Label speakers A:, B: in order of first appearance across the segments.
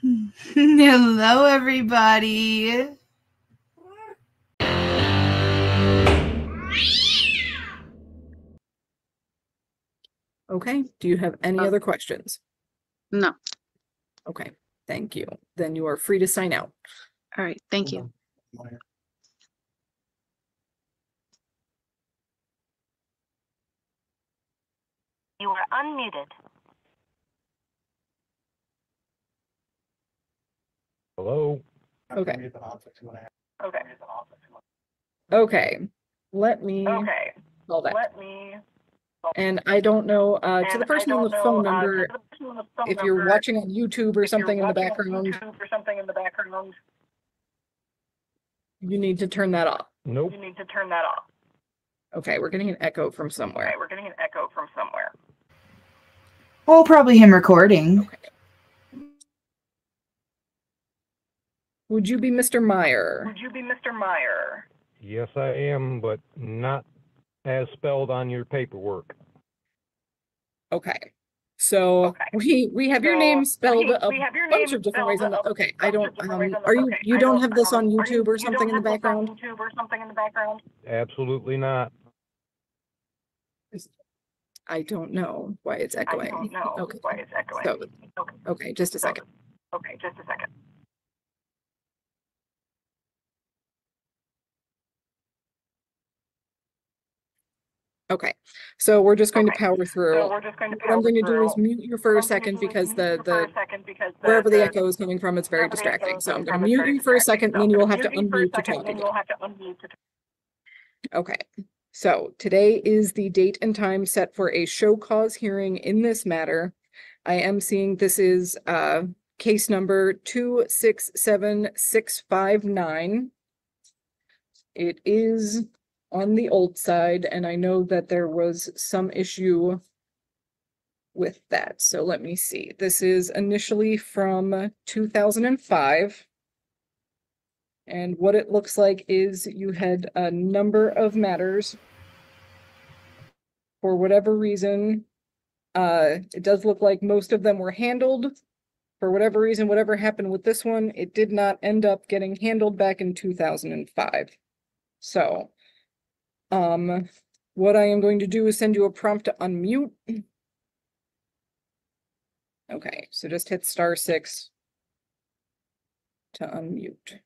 A: Hello, everybody.
B: Okay, do you have any other questions?
C: No.
B: Okay, thank you. Then you are free to sign out.
C: All right, thank you.
D: You are unmuted.
E: Hello?
B: Okay.
D: Okay.
B: Okay, let me call that. And I don't know, to the person on the phone number, if you're watching on YouTube or something in the background, you need to turn that off.
E: Nope.
D: You need to turn that off.
B: Okay, we're getting an echo from somewhere.
D: Okay, we're getting an echo from somewhere.
A: Oh, probably him recording.
B: Okay. Would you be Mr. Meyer?
D: Would you be Mr. Meyer?
E: Yes, I am, but not as spelled on your paperwork.
B: Okay. So we have your name spelled a bunch of different ways on the, okay, I don't, you don't have this on YouTube or something in the background?
D: YouTube or something in the background?
E: Absolutely not.
B: I don't know why it's echoing.
D: I don't know
B: Okay.
D: why it's echoing.
B: So, okay, just a second.
D: Okay, just a second.
B: Okay, so we're just going to power through.
D: So we're just going to
B: What I'm going to do is
D: through.
B: mute you for a second because wherever the echo is coming from, it's very distracting. So I'm going to mute you for a second, and then you will have to unmute to talk again. Okay, so today is the date and time set for a show cause hearing in this matter. I am seeing this is case number 267659. It is on the old side, and I know that there was some issue with that. So let me see. This is initially from 2005. And what it looks like is you had a number of matters. For whatever reason, it does look like most of them were handled. For whatever reason, whatever happened with this one, it did not end up getting handled back in 2005. So, what I am going to do is send you a prompt to unmute. Okay, so just hit *6 to unmute.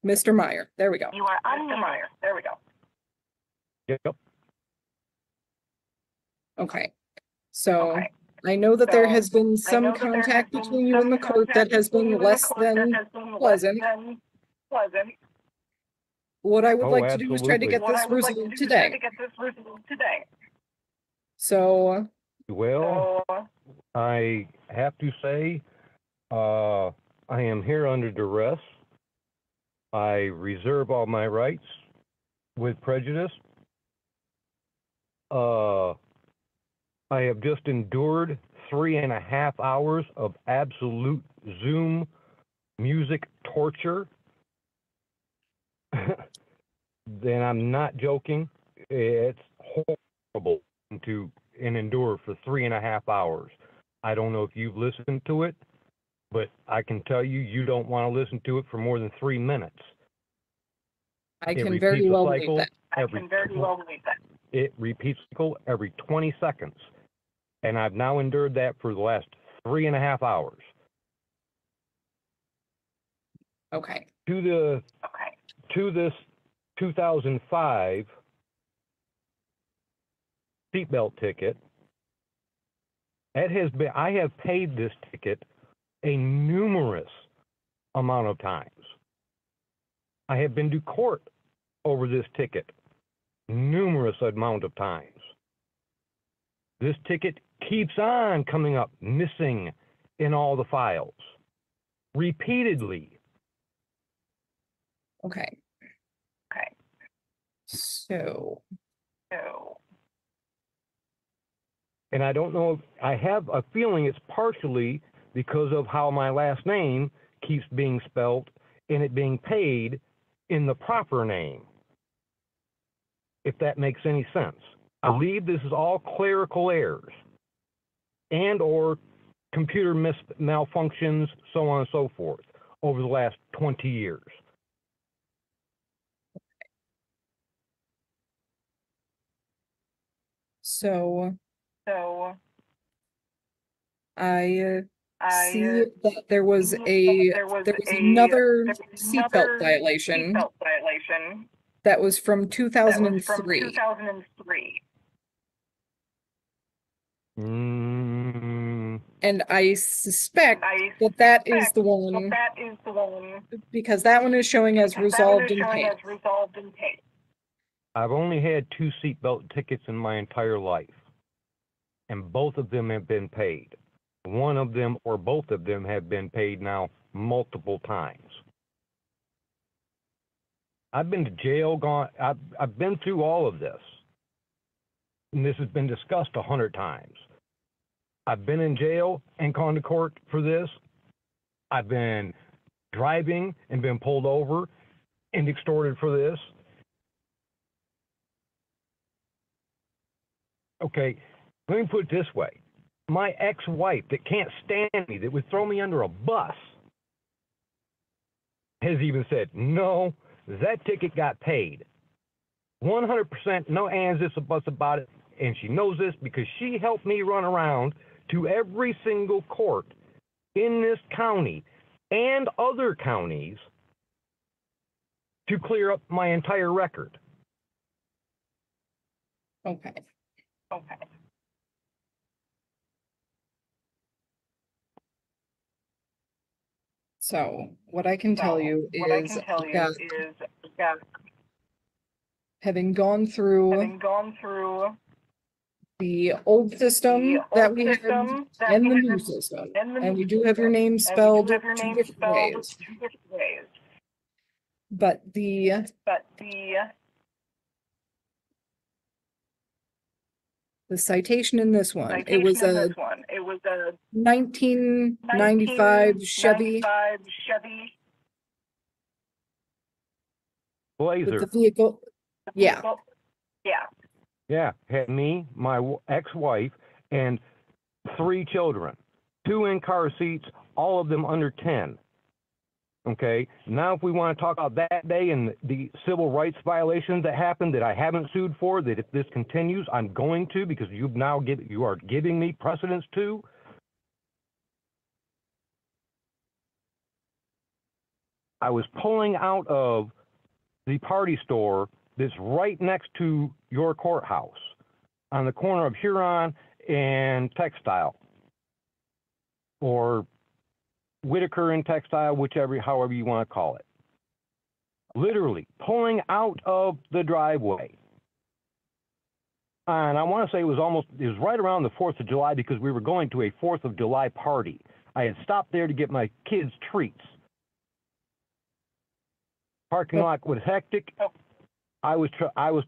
B: Mr. Meyer, there we go.
D: You are unmuted. Meyer, there we go.
E: Yep.
B: Okay, so I know that there has been some contact between you and the court that has been less than pleasant. What I would like to do is try to get this resolved today. So,
E: well, I have to say, I am here under duress. I reserve all my rights with prejudice. I have just endured 3.5 hours of absolute Zoom music torture. Then I'm not joking. It's horrible to endure for 3.5 hours. I don't know if you've listened to it, but I can tell you, you don't want to listen to it for more than 3 minutes.
B: I can very well believe that.
E: It repeats the cycle every 20 seconds. And I've now endured that for the last 3.5 hours.
B: Okay.
E: To this 2005 seatbelt ticket, I have paid this ticket a numerous amount of times. I have been to court over this ticket numerous amount of times. This ticket keeps on coming up missing in all the files repeatedly.
B: Okay. So.
E: And I don't know, I have a feeling it's partially because of how my last name keeps being spelled and it being paid in the proper name, if that makes any sense. I believe this is all clerical errors and or computer malfunctions, so on and so forth, over the last 20 years.
B: So
D: So
B: I
D: I
B: see that there was
D: see that
B: another
D: there was
B: seatbelt
D: another
B: violation
D: seatbelt violation
B: that was from
D: that was
B: 2003.
D: from 2003.
B: And I suspect
D: I
B: that is the
D: suspect
B: one,
D: that is the one
B: because that one is showing as
D: because that one
B: resolved
D: is
B: and
D: showing
B: paid.
D: as resolved and paid.
E: I've only had 2 seatbelt tickets in my entire life, and both of them have been paid. One of them or both of them have been paid now multiple times. I've been to jail, I've been through all of this, and this has been discussed 100 times. I've been in jail and gone to court for this. I've been driving and been pulled over and extorted for this. Okay, let me put it this way. My ex-wife that can't stand me, that would throw me under a bus, has even said, no, that ticket got paid. 100%, no ands, ifs, or buts about it. And she knows this because she helped me run around to every single court in this county and other counties to clear up my entire record.
B: Okay.
D: Okay.
B: So what I can tell you
D: what I
B: is
D: can tell
B: I've
D: you
B: got,
D: is that
B: having gone through
D: having gone through
B: the old system
D: the
B: that
D: old
B: we had
D: system that
B: and
D: we
B: the
D: had
B: new system,
D: and the
B: and
D: new
B: we do have your
D: system,
B: name
D: and we
B: spelled
D: do have your
B: 2
D: name
B: different
D: spelled
B: ways.
D: 2 different ways.
B: But the citation in this one, it was
D: citation in
B: a
D: this one, it was a
B: 1995 Chevy
D: 1995 Chevy
B: with
E: Blazer.
B: the vehicle. Yeah.
D: vehicle. Yeah.
E: Yeah, had me, my ex-wife, and 3 children, 2 in car seats, all of them under 10. Okay, now if we want to talk about that day and the civil rights violations that happened that I haven't sued for, that if this continues, I'm going to, because you are giving me precedence to. I was pulling out of the party store that's right next to your courthouse on the corner of Huron and Textile, or Whitaker and Textile, however you want to call it. Literally pulling out of the driveway. And I want to say it was right around the 4th of July, because we were going to a 4th of July party. I had stopped there to get my kids treats. Parking lot was hectic. I was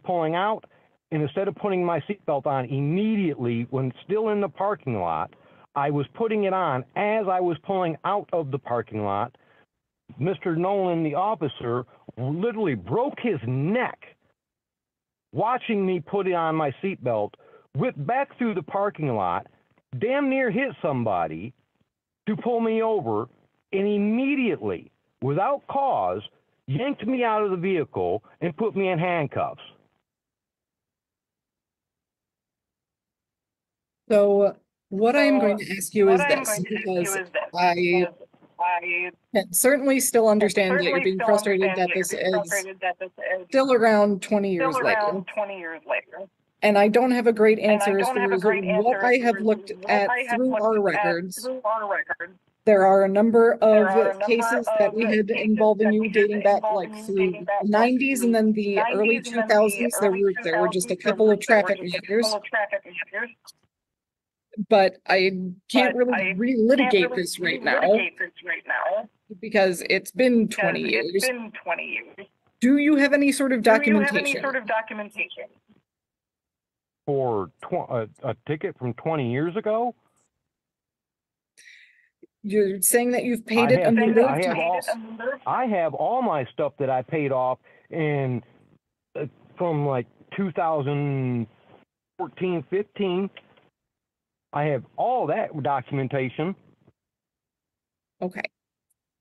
E: pulling out, and instead of putting my seatbelt on immediately when still in the parking lot, I was putting it on as I was pulling out of the parking lot. Mr. Nolan, the officer, literally broke his neck watching me put on my seatbelt, whipped back through the parking lot, damn near hit somebody to pull me over, and immediately, without cause, yanked me out of the vehicle and put me in handcuffs.
B: So what I am going to ask you is
D: What I'm
B: this,
D: going to ask
B: because
D: you is this,
B: I
D: because I
B: can certainly still understand that you're
D: certainly
B: being
D: still
B: frustrated
D: understand
B: that this
D: you're
B: is
D: frustrated that this is
B: still around 20 years
D: still
B: later.
D: around 20 years later.
B: And I don't have a great
D: And I
B: answer as
D: don't
B: far
D: have a
B: as
D: great
B: what
D: answer
B: I
D: as
B: have
D: far as
B: looked
D: what
B: at
D: I have
B: through
D: looked
B: our
D: at
B: records.
D: through our records.
B: There are a number
D: There
B: of
D: are a number
B: cases that
D: of
B: we had
D: cases
B: involving
D: that
B: you
D: we had
B: dating back like
D: involving you
B: through
D: dating back
B: the
D: like
B: 90s and
D: through
B: then the
D: 90s
B: early
D: and then the
B: 2000s.
D: early
B: There were just a
D: 2000s.
B: couple of
D: There were
B: traffic
D: just a
B: matters,
D: couple of traffic matters.
B: but I can't
D: But
B: really
D: I can't
B: relitigate
D: really
B: this right now
D: relitigate this right now
B: because it's been
D: because
B: 20
D: it's
B: years.
D: been 20 years.
B: Do you have any sort of
D: Do you have any
B: documentation?
D: sort of documentation?
E: For a ticket from 20 years ago?
B: You're saying that you've paid it a number of times.
E: I have all my stuff that I paid off in from like 2014, 15. I have all that documentation.
B: Okay.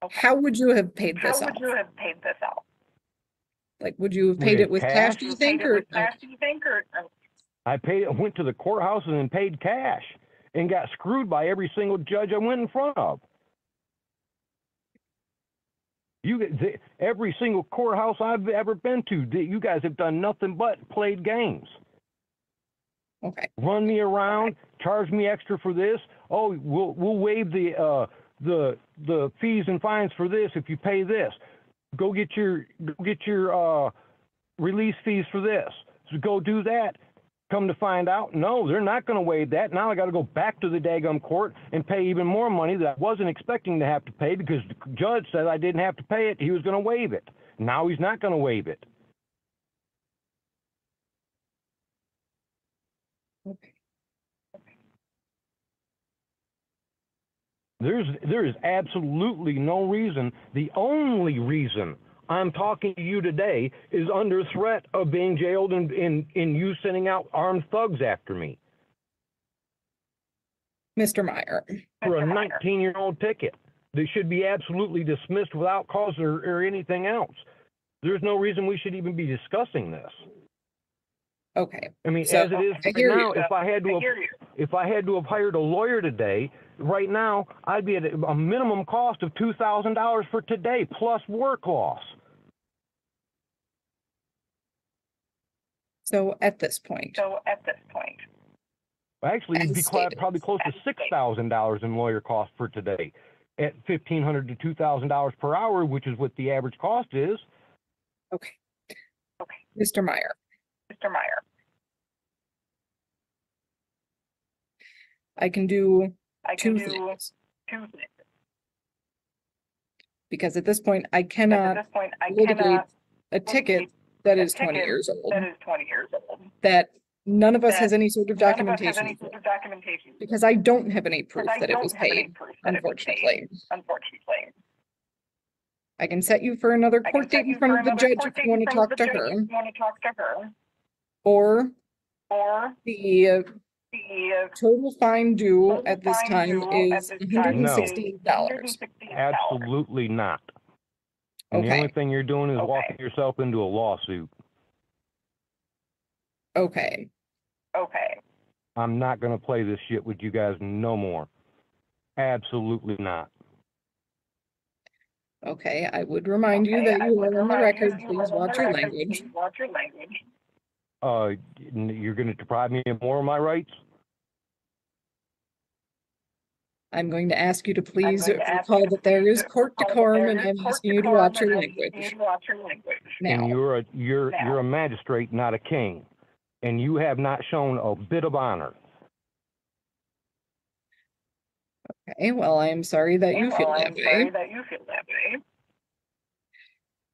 D: Okay.
B: How would you have paid
D: How
B: this
D: would
B: off?
D: you have paid this out?
B: Like, would you have paid
E: With
B: it with
E: cash?
B: cash, do you
D: You
B: think,
D: paid it
B: or?
D: with cash, do you think, or?
E: Went to the courthouse and paid cash and got screwed by every single judge I went in front of. Every single courthouse I've ever been to, you guys have done nothing but played games.
B: Okay.
E: Run me around, charge me extra for this. Oh, we'll waive the fees and fines for this if you pay this. Go get your release fees for this. So go do that. Come to find out, no, they're not going to waive that. Now I got to go back to the daggum court and pay even more money that I wasn't expecting to have to pay because the judge said I didn't have to pay it. He was going to waive it. Now he's not going to waive it.
B: Okay.
E: There is absolutely no reason. The only reason I'm talking to you today is under threat of being jailed and in you sending out armed thugs after me
B: Mr. Meyer.
E: for a
D: Mr. Meyer.
E: 19-year-old ticket. They should be absolutely dismissed without cause or anything else. There's no reason we should even be discussing this.
B: Okay.
E: I mean,
B: So,
E: as it is
B: I
E: right
B: hear
E: now,
B: you.
E: if I had to have hired a lawyer today, right now I'd be at a minimum cost of $2,000 for today plus work loss.
B: So at this point,
E: Actually, it'd be
B: As stated.
E: probably close to $6,000 in lawyer cost for today, at $1,500 to $2,000 per hour, which is what the average cost is.
B: okay. Mr. Meyer,
D: Mr. Meyer,
B: I can do
D: I can
B: two
D: do
B: things,
D: two things.
B: because at this point, I
D: Because
B: cannot
D: at this point, I
B: litigate
D: cannot
B: a ticket
D: litigate
B: that
D: a
B: is 20
D: ticket
B: years old,
D: that is 20 years old.
B: that none of us
D: that
B: has any sort of
D: None of us has
B: documentation
D: any
B: for,
D: sort of documentation.
B: because I don't have any proof
D: Because I
B: that it was
D: don't have any
B: paid,
D: proof that it was
B: unfortunately.
D: paid, unfortunately.
B: I can set you for another
D: I can
B: court date
D: set
B: in
D: you
B: front
D: for
B: of the
D: another
B: judge
D: court
B: if
D: date
B: you
D: in
B: want to
D: front of
B: talk
D: the
B: to
D: judge
B: her,
D: if you want to talk to her,
B: or
D: or
B: the
D: the
B: total fine due
D: total
B: at this
D: fine
B: time
D: due at
B: is
D: this time is
B: $168.
D: $168.
E: Absolutely not. And the
B: Okay.
E: only thing you're doing is
D: Okay.
E: walking yourself into a lawsuit.
B: Okay.
D: Okay.
E: I'm not going to play this shit with you guys no more. Absolutely not.
B: Okay, I would remind you
D: Okay,
B: that
D: I
B: you
D: would
B: are on the
D: remind you
B: record,
D: that you
B: please
D: are on
B: watch
D: the
B: your
D: record.
B: language.
D: Please watch your language.
E: You're going to deprive me of more of my rights?
B: I'm going to ask you to please
D: going to ask
B: recall
D: you to
B: that there
D: please
B: is court
D: recall that
B: decorum,
D: there
B: and
D: is
B: I'm
D: court
B: asking you to
D: decorum,
B: watch your
D: and I'm asking you
B: language.
D: to watch your language.
B: Now,
E: And you're a magistrate, not a king. And you have not shown a bit of honor.
B: okay, well, I am sorry that you feel
D: I
B: that
D: am sorry
B: way.
D: that you feel that way.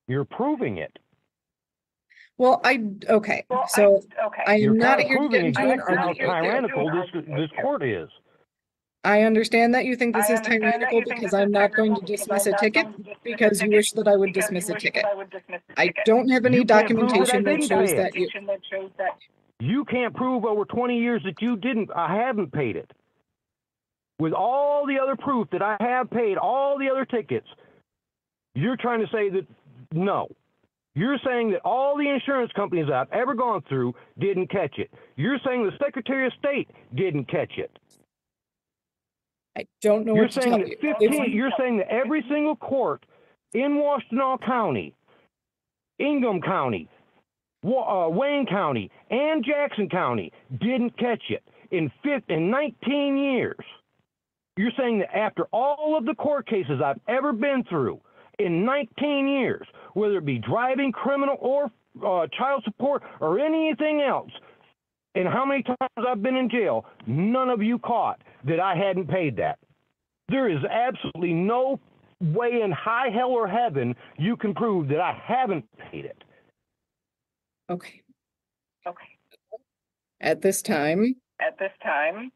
E: You're proving it.
B: Well, okay,
D: Well,
B: so I
E: You're
B: am not
E: kind of
B: here to get
E: proving
B: into an
E: exactly how
B: argument with you.
E: tyrannical this court is.
B: I understand that you think this
D: I
B: is
D: understand that
B: tyrannical
D: you think
B: because
D: this is
B: I'm not going to
D: tyrannical because
B: dismiss
D: I'm
B: a
D: not
B: ticket
D: going to dismiss a
B: because you
D: ticket
B: wish that I would
D: because
B: dismiss
D: you
B: a
D: wish
B: ticket.
D: that I would dismiss the
B: I
D: ticket.
B: don't have any
E: You can't prove that I
B: documentation that
E: didn't
B: shows
E: pay it.
B: that you.
D: That shows that
E: You can't prove over 20 years that you didn't. I haven't paid it. With all the other proof that I have paid all the other tickets, you're trying to say that no. You're saying that all the insurance companies I've ever gone through didn't catch it. You're saying the Secretary of State didn't catch it.
B: I don't know
E: You're
B: what to
E: saying
B: tell
E: that
B: you.
E: 15. You're saying that every single court in Washtenaw County, Ingham County, Wayne County, and Jackson County didn't catch it in 19 years. You're saying that after all of the court cases I've ever been through in 19 years, whether it be driving, criminal, or child support, or anything else, and how many times I've been in jail, none of you caught that I hadn't paid that. There is absolutely no way in high hell or heaven you can prove that I haven't paid it.
B: Okay.
D: okay.
B: At this time,
D: At this time,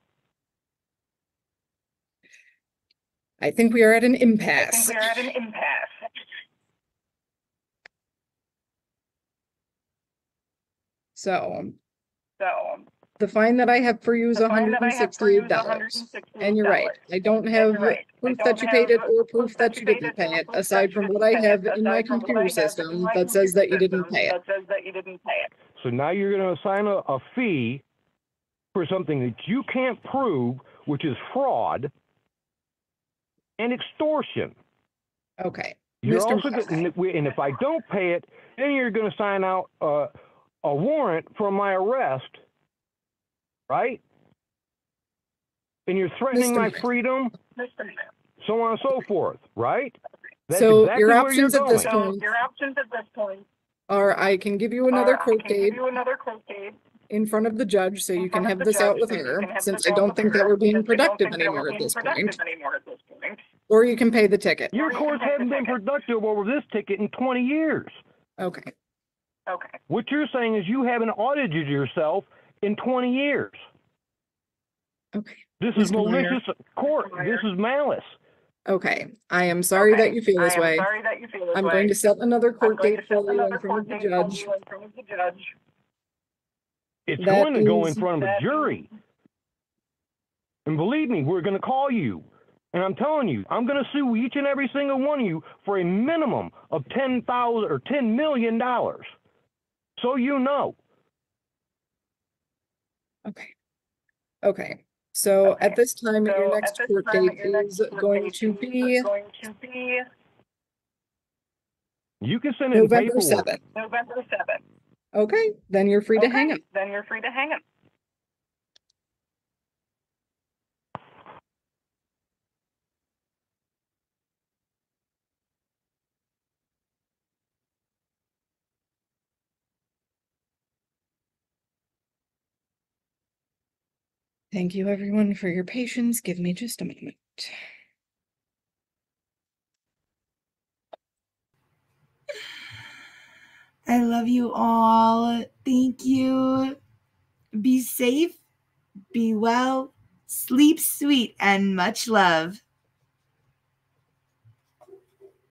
B: I think we are at an
D: I
B: impasse.
D: think we are at an impasse.
B: So,
D: So
B: The fine that I have for you is
D: The fine that I have for you is
B: $168.
D: $168.
B: And you're right. I don't have proof that you paid it or proof that you didn't pay it, aside from what I have in my computer system that says that you didn't pay it.
D: That says that you didn't pay it.
E: So now you're going to assign a fee for something that you can't prove, which is fraud and extortion.
B: Okay.
E: You're
B: Mr.
E: also
B: West.
E: and if I don't pay it, then you're going to sign out a warrant for my arrest, right? And you're threatening
B: Mr.
E: my
B: West.
E: freedom, so on and so forth, right? That's
B: So
E: exactly
B: your
E: where
B: options
E: you're
B: at this
E: going.
B: point
D: Your options at this point
B: are I can give you another court date
D: court date
B: in front of the judge so you can have this out with her, since I
D: I
B: don't think that we're being productive anymore at this point. Or you can pay the ticket.
E: Your courts haven't been productive over this ticket in 20 years.
B: Okay.
D: Okay.
E: What you're saying is you haven't audited yourself in 20 years.
B: Okay.
E: This is
B: Mr. Meyer.
E: malicious court. This is malice.
B: Okay. I am sorry that you feel this way.
D: Sorry that you feel this
B: I'm
D: way.
B: going to set another
D: I'm
B: court
D: going
B: date
D: to set
B: for you in
D: another
B: front
D: court
B: of the
D: date for
B: judge.
D: you in front of the judge.
E: It's
B: That
E: going to go in
B: is-
E: front of a jury. And believe me, we're going to call you. And I'm telling you, I'm going to sue each and every single one of you for a minimum of $10,000 or $10 million. So you know.
B: Okay. Okay. So
D: Okay.
B: at this time,
D: So
B: your
D: at
B: next
D: this
B: court
D: time,
B: date
D: your next
B: is
D: court
B: going
D: date
B: to
D: is
B: be
D: going to be
E: You can send it in
B: November
E: paperwork.
B: 7th.
D: November 7th.
B: Okay, then you're free to hang up.
D: Then you're free to hang up.
B: Thank you everyone for your patience. Give me just a moment.
A: I love you all. Thank you. Be safe, be well, sleep sweet, and much love.